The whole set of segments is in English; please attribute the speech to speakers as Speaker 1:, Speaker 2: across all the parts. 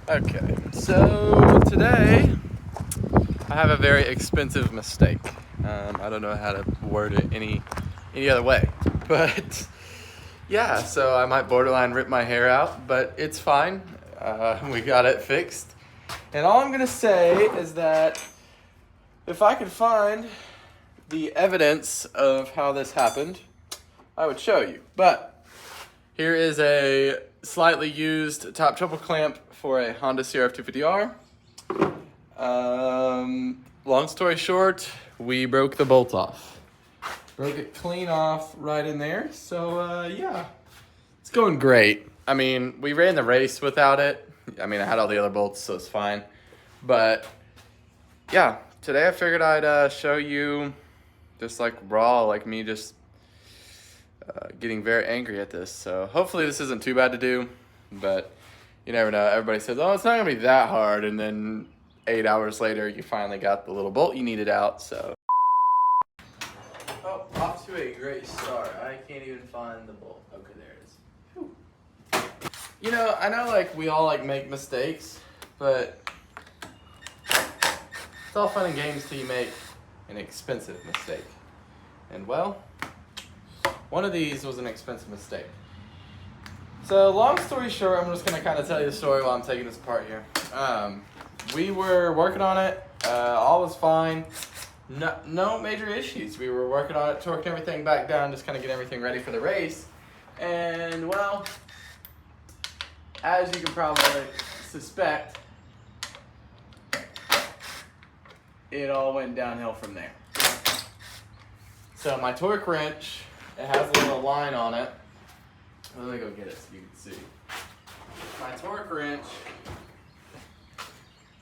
Speaker 1: Okay, so today I have a very expensive mistake. I don't know how to word it any other way, but yeah, so I might borderline rip my hair out, but it's fine. We got it fixed. And all I'm gonna say is that if I could find the evidence of how this happened, I would show you. But here is a slightly used top triple clamp for a Honda CRF 250R. Long story short, we broke the bolt off. Broke it clean off right in there. So yeah, it's going great. I mean, we ran the race without it. I mean, I had all the other bolts, so it's fine. But yeah, today I figured I'd show you just like raw, like me just getting very angry at this. So hopefully this isn't too bad to do, but you never know. Everybody says, oh, it's not gonna be that hard, and then 8 hours later you finally got the little bolt you needed out. So oh, off to a great start. I can't even find the bolt. Okay, there it is. Whew. You know, I know like we all like make mistakes, but it's all fun and games till you make an expensive mistake. And well, one of these was an expensive mistake. So long story short, I'm just gonna kind of tell you the story while I'm taking this apart here. We were working on it, all was fine. No major issues. We were working on it, torquing everything back down, just kind of getting everything ready for the race. And well, as you can probably suspect, it all went downhill from there. So my torque wrench, it has a little line on it. Let me go get it so you can see. My torque wrench,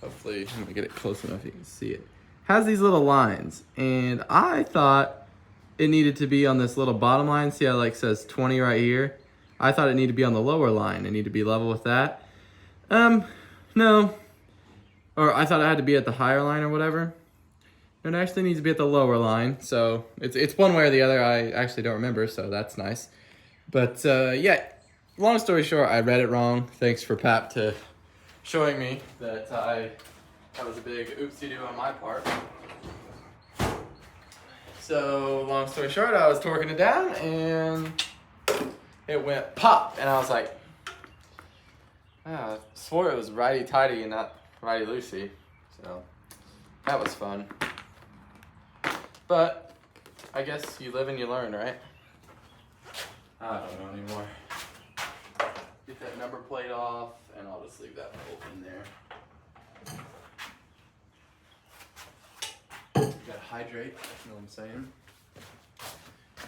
Speaker 1: hopefully I'm gonna get it close enough you can see it, has these little lines, and I thought it needed to be on this little bottom line. See how it like says 20 right here? I thought it needed to be on the lower line. It needed to be level with that. No. Or I thought it had to be at the higher line or whatever. It actually needs to be at the lower line. So it's one way or the other. I actually don't remember, so that's nice. But yeah, long story short, I read it wrong. Thanks for Pap to showing me that that was a big oopsie-doo on my part. So long story short, I was torquing it down and it went pop, and I was like, I swore it was righty-tighty and not righty-loosey. So that was fun. But I guess you live and you learn, right? I don't know anymore. Get that number plate off, and I'll just leave that bolt in there. Gotta hydrate, you know what I'm saying?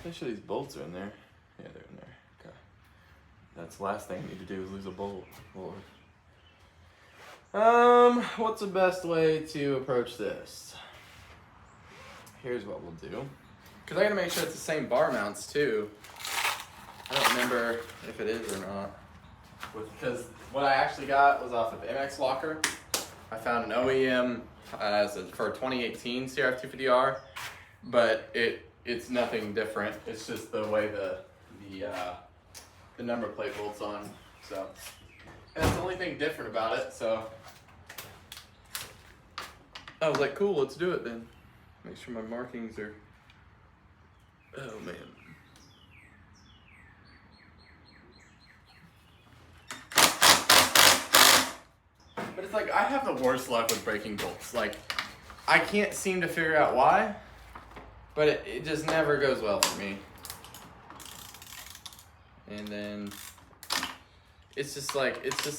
Speaker 1: Make sure these bolts are in there. Yeah, they're in there. Okay. That's the last thing I need to do is lose a bolt. Lord. What's the best way to approach this? Here's what we'll do. Because I gotta make sure it's the same bar mounts too. I don't remember if it is or not. Because what I actually got was off of MX Locker. I found an OEM for a 2018 CRF 250R, but it's nothing different. It's just the way the number plate bolts on. So, and that's the only thing different about it. So I was like, cool, let's do it then. Make sure my markings are. Oh man. But it's like, I have the worst luck with breaking bolts. Like, I can't seem to figure out why, but it just never goes well for me. And then, it's just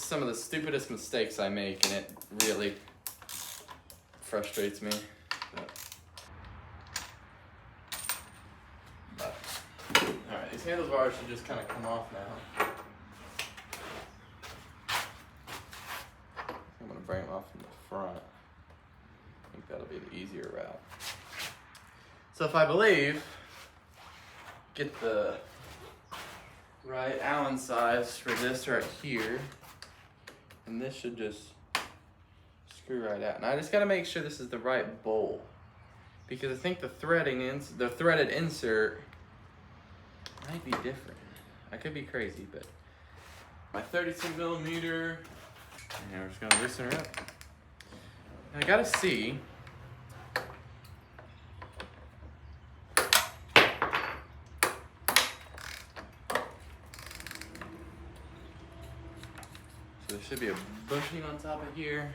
Speaker 1: some of the stupidest mistakes I make, and it really frustrates me. But alright, these handle bars should just kind of come off now. I'm going to bring them off from the front. I think that'll be the easier route. So if I believe, get the right Allen size for this right here, and this should just screw right out. And I just got to make sure this is the right bolt, because I think the threaded insert might be different. I could be crazy, but my 32 millimeter And we're just gonna loosen her up. And I gotta see. So there should be a bushing on top of here.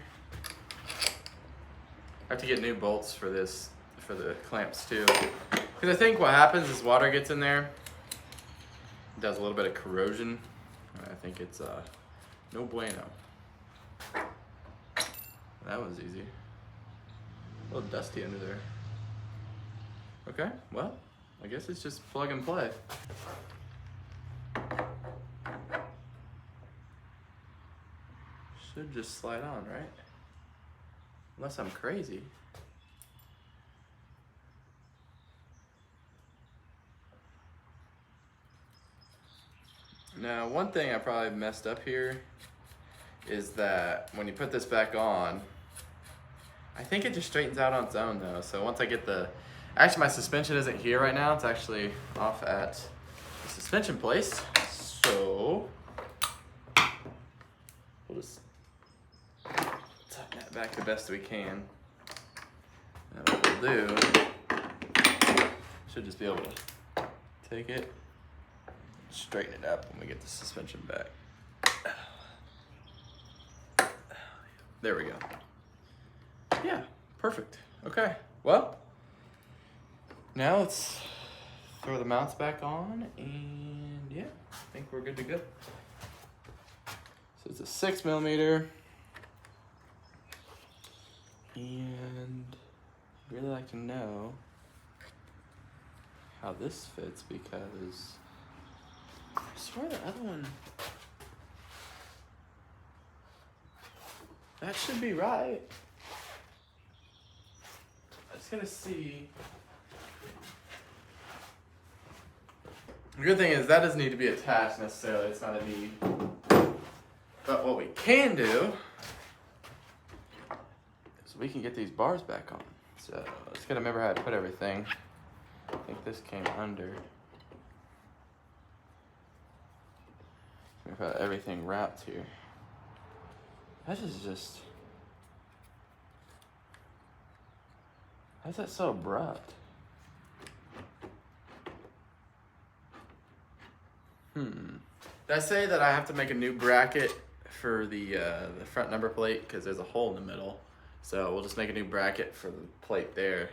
Speaker 1: I have to get new bolts for this, for the clamps too. Because I think what happens is water gets in there, it does a little bit of corrosion. I think it's no bueno. That was easy. A little dusty under there. Okay, well, I guess it's just plug and play. Should just slide on, right? Unless I'm crazy. Now, one thing I probably messed up here is that when you put this back on, I think it just straightens out on its own though. So once I get the, actually my suspension isn't here right now. It's actually off at the suspension place. So we'll just tighten that back the best we can. And what we'll do, should just be able to take it, straighten it up when we get the suspension back. There we go. Yeah, perfect. Okay, well, now let's throw the mounts back on, and yeah, I think we're good to go. So it's a 6mm, and I'd really like to know how this fits, because I swear the other one, that should be right. I just gotta see. The good thing is that doesn't need to be attached necessarily, it's not a need. But what we can do is we can get these bars back on. So let's gotta remember how to put everything. I think this came under. We've got everything wrapped here. That is just, how's that so abrupt? Did I say that I have to make a new bracket for the front number plate because there's a hole in the middle? So we'll just make a new bracket for the plate there.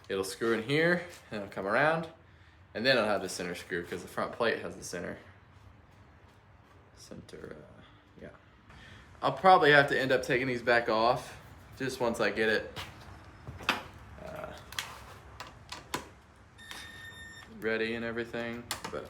Speaker 1: It'll screw in here and it'll come around, and then it'll have the center screw because the front plate has the center. Yeah. I'll probably have to end up taking these back off just once I get it ready and everything, but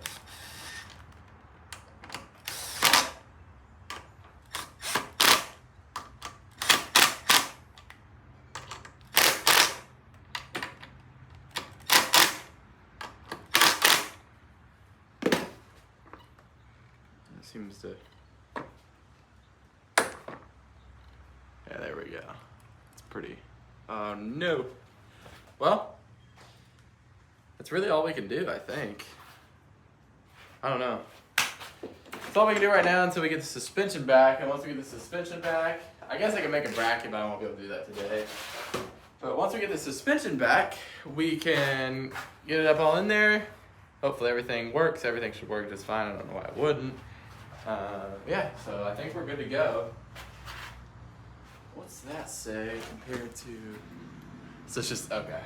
Speaker 1: it seems to, yeah, there we go. It's pretty, oh no. Well, that's really all we can do, I think. I don't know. That's all we can do right now until we get the suspension back. And once we get the suspension back, I guess I can make a bracket, but I won't be able to do that today. But once we get the suspension back, we can get it up all in there. Hopefully everything works. Everything should work just fine. I don't know why it wouldn't. Yeah, so I think we're good to go. What's that say compared to... So it's just, okay.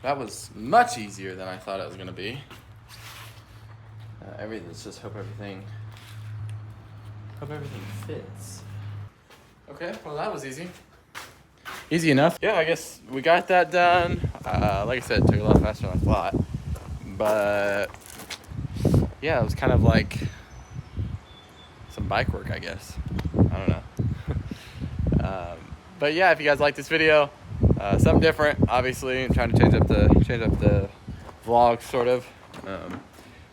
Speaker 1: That was much easier than I thought it was gonna be. Let's just hope everything fits. Okay, well that was easy. Easy enough. Yeah, I guess we got that done. Like I said, it took a lot faster than I thought. But yeah, it was kind of like some bike work, I guess. I don't know. But yeah, if you guys like this video, something different, obviously. I'm trying to change up the vlog, sort of.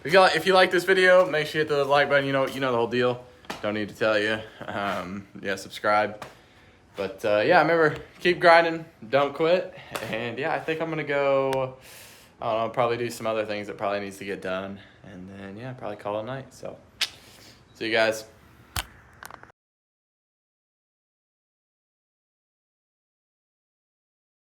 Speaker 1: If you like this video, make sure you hit the like button. You know the whole deal. Don't need to tell you. Yeah, subscribe. But yeah, remember, keep grinding, don't quit. And yeah, I think I'm gonna go, I don't know, probably do some other things that probably needs to get done. and then yeah, probably call it a night. So see you guys.